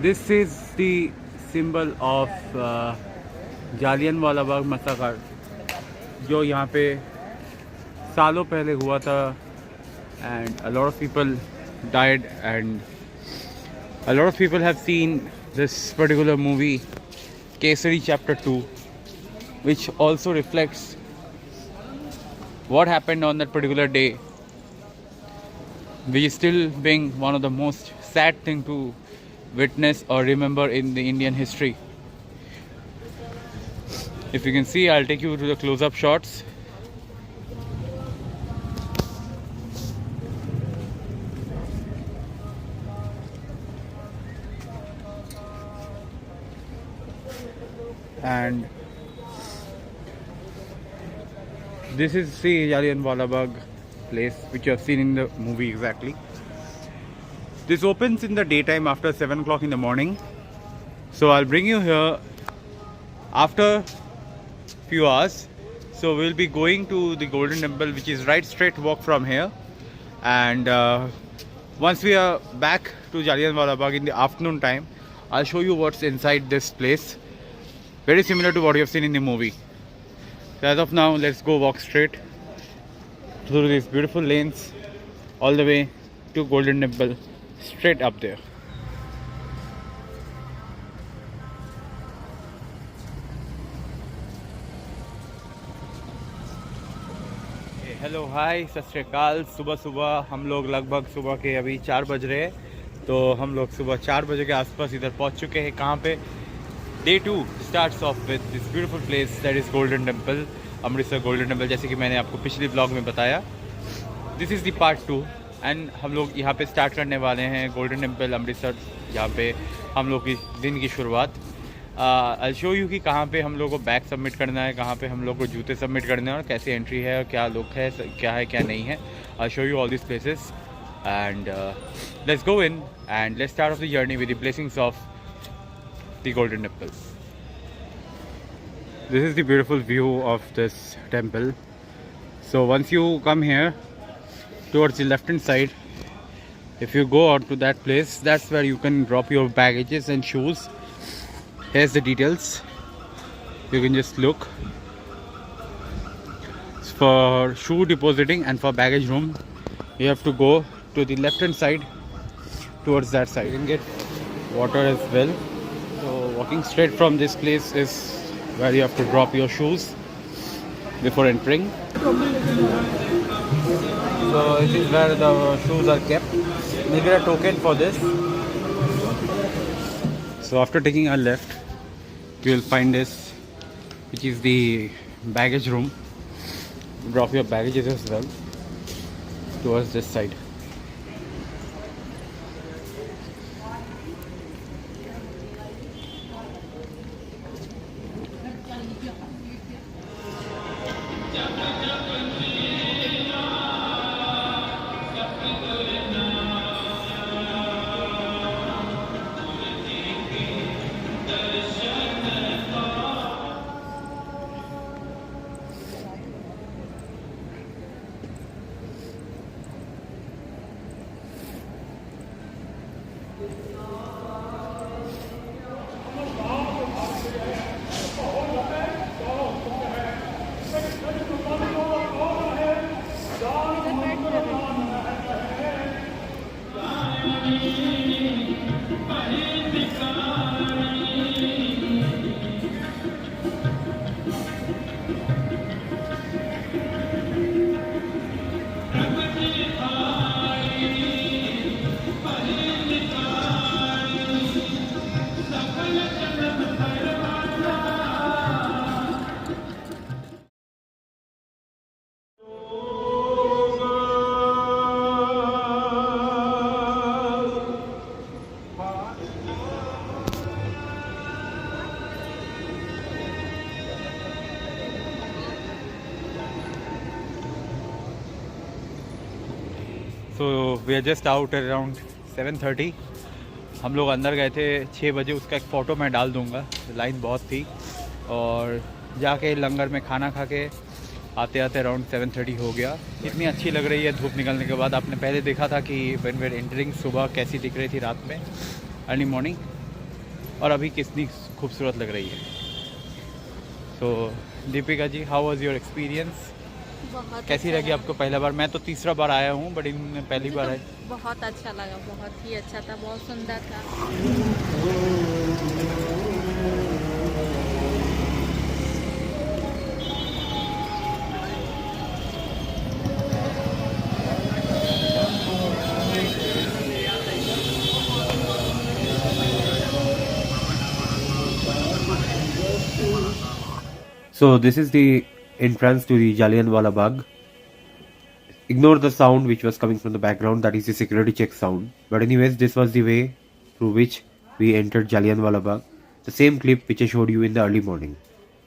This is the symbol of Jallianwala Bagh massacre, जो यहाँ पे सालों पहले हुआ था, and a lot of people died, and a lot of people have seen this particular movie Kesari Chapter 2, which also reflects what happened on that particular day, which is still being one of the most sad thing to witness or remember in the Indian history. If you can see, I'll take you to the close-up shots. And this is the Jallianwala Bagh place which you have seen in the movie exactly. This opens in the daytime after 7 o'clock in the morning. So I'll bring you here after few hours. So we'll be going to the Golden Temple, which is right straight walk from here. And once we are back to Jallianwala Bagh in the afternoon time, I'll show you what's inside this place. Very similar to what you have seen in the movie. So as of now, let's go walk straight through these beautiful lanes all the way to Golden Temple, straight up there. Hello hi सत श्री अकाल। सुबह सुबह हम लोग लगभग सुबह के अभी 4 बज रहे हैं, तो हम लोग सुबह 4 बजे के आसपास इधर पहुंच चुके हैं। कहाँ पे? Day 2 starts off with this beautiful place that is Golden Temple, Amritsar golden temple. जैसे कि मैंने आपको पिछले ब्लॉग में बताया, this is the part 2 and हम लोग यहाँ पे स्टार्ट करने वाले हैं गोल्डन टेम्पल अमृतसर, जहाँ पे हम लोग की दिन की शुरुआत। आई शो यू कि कहाँ पे हम लोग को बैग सबमिट करना है, कहाँ पे हम लोग को जूते सबमिट करने हैं और कैसे एंट्री है और क्या लुक है, क्या है क्या नहीं है। I show you all this places and let's go in and let's start of the journey with the blessings of the Golden Temple. This is the beautiful view of this temple. So once you come here towards the left hand side, if you go out to that place, that's where you can drop your baggages and shoes. Here's the details, you can just look. For shoe depositing and for baggage room, you have to go to the left hand side towards that side. You can get water as well. So walking straight from this place is where you have to drop your shoes before entering. So this is where the shoes are kept. You get a token for this. So after taking a left, you will find this, which is the baggage room. Drop your baggages as well towards this side. So we are just out around 7:30. हम लोग अंदर गए थे 6 बजे। उसका एक photo मैं डाल दूँगा। लाइन बहुत थी और जाके लंगर में खाना खा के आते आते अराउंड 7:30 हो गया। इतनी अच्छी लग रही है धूप निकलने के बाद। आपने पहले देखा था कि व्हेन वी आर एंटरिंग सुबह कैसी दिख रही थी रात में, अर्ली मॉर्निंग। और अभी कितनी खूबसूरत लग रही है। तो Deepika ji, how was your experience? कैसी अच्छा लगी लगा। आपको पहला बार? मैं तो तीसरा बार आया हूँ, बट इनमें पहली मुझे बार तो आए। बहुत अच्छा लगा, बहुत ही अच्छा था, बहुत सुंदर था। So this is the entrance to the Jallianwala Bagh. Ignore the sound which was coming from the background, that is the security check sound. But anyways, this was the way through which we entered Jallianwala Bagh. The same clip which I showed you in the early morning.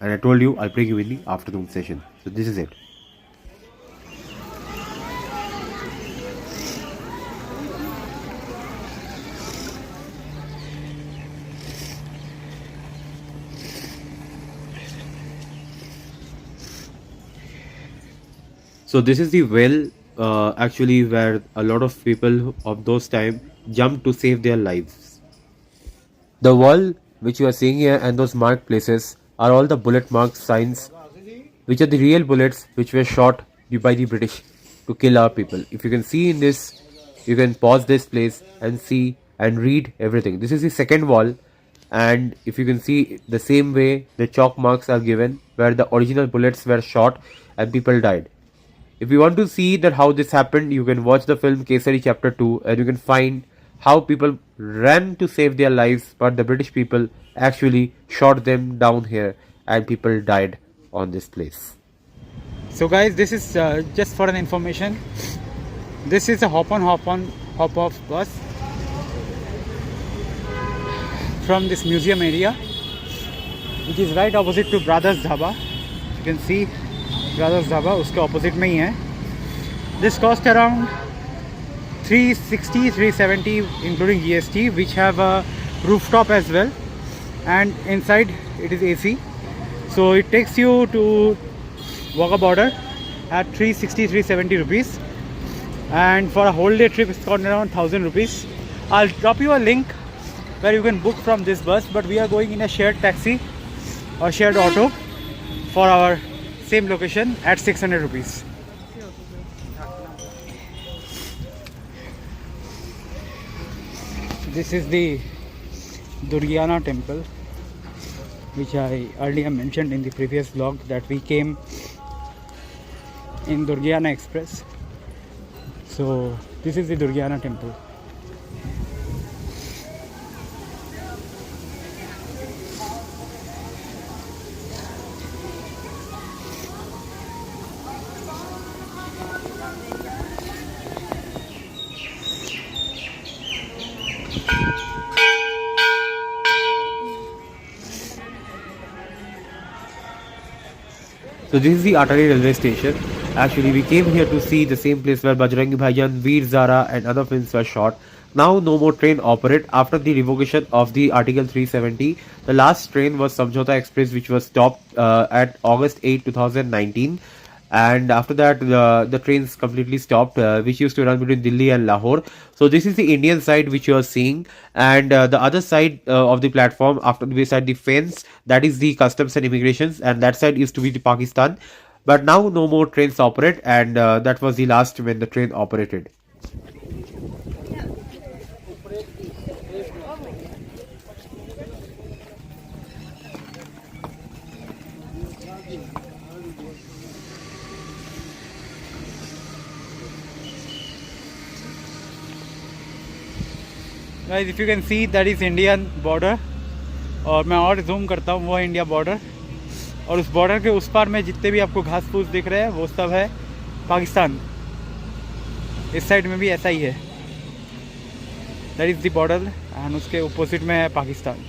And I told you I'll bring you in the afternoon session. So this is it. So this is the well actually where a lot of people of those time jumped to save their lives. The wall which you are seeing here and those marked places are all the bullet mark signs which are the real bullets which were shot by the British to kill our people. If you can see in this, you can pause this place and see and read everything. This is the second wall, and if you can see the same way the chalk marks are given where the original bullets were shot and people died. If you want to see that how this happened, you can watch the film Kesari Chapter 2 and you can find how people ran to save their lives, but the British people actually shot them down here and people died on this place. So guys, this is just for an information. This is a hop on, hop off bus from this museum area, which is right opposite to Brothers Dhaba. You can see Brothers Dhaba, उसके opposite में ही है. This cost around 360, 370 including GST, which have a rooftop as well, and inside it is AC. So it takes you to Wagah border at 360, 370 rupees, and for a whole day trip it's cost around 1000 rupees. I'll drop you a link where you can book from this bus, but we are going in a shared taxi or shared auto for our same location at 600 rupees. This is the Durgiana temple, which I earlier mentioned in the previous vlog that we came in Durgiana Express. So this is the Durgiana temple. So this is the Atari railway station. Actually, we came here to see the same place where Bajrangi Bhaijaan, Veer Zara and other films were shot. Now no more train operate after the revocation of the Article 370. The last train was Samjhota Express, which was stopped at August 8, 2019. And after that the trains completely stopped, which used to run between Delhi and Lahore. So this is the Indian side which you are seeing, and the other side of the platform after beside the fence, that is the customs and immigrations, and that side used to be the Pakistan. But now no more trains operate, and that was the last when the train operated. Guys, if you can see, that is Indian border. और मैं और zoom करता हूँ, वो है India border, और उस border के उस पार में जितने भी आपको घास फूस दिख रहे हैं वो सब है पाकिस्तान. इस साइड में भी ऐसा ही है. That is the border, and उसके अपोजिट में है Pakistan.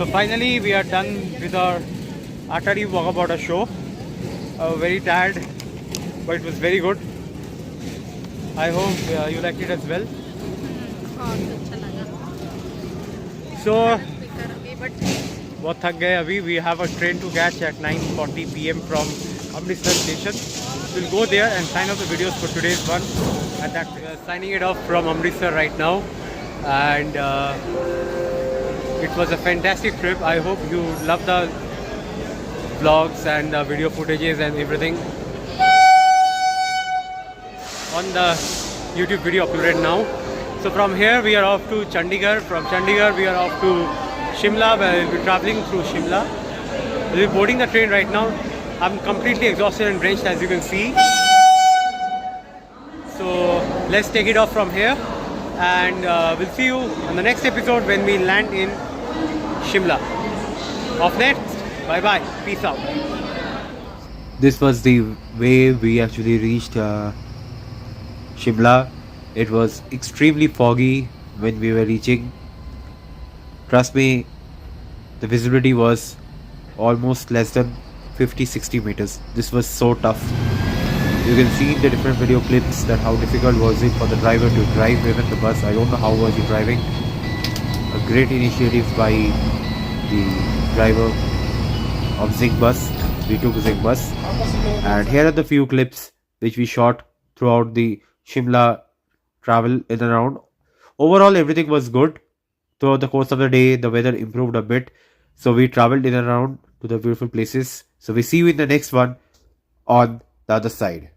So finally we are done with our Atari Wagah Border show. Very tired, but it was very good. I hope you liked it as well. बहुत अच्छा लगा So बेकार अभी but बहुत थक गए अभी. We have a train to catch at 9:40 p.m. from Amritsar station. We'll go there and sign off the videos for today's one. And that signing it off from Amritsar right now. And it was a fantastic trip. I hope you love the vlogs and the video footages and everything on the YouTube video uploaded now. So from here we are off to Chandigarh. From Chandigarh we are off to Shimla, where we'll be traveling through Shimla. We'll be boarding the train right now. I'm completely exhausted and drenched, as you can see. So let's take it off from here, and we'll see you on the next episode when we land in Shimla. Off next. Bye bye. Peace out. This was the way we actually reached Shimla. It was extremely foggy when we were reaching. Trust me, the visibility was almost less than 50-60 meters. This was so tough. You can see in the different video clips that how difficult was it for the driver to drive even the bus. I don't know how was he driving. A great initiative by the driver of Zing Bus. We took Zing Bus, and here are the few clips which we shot throughout the Shimla travel in and around. Overall, everything was good. Throughout the course of the day, the weather improved a bit, so we traveled in and around to the beautiful places. So we see you in the next one on the other side.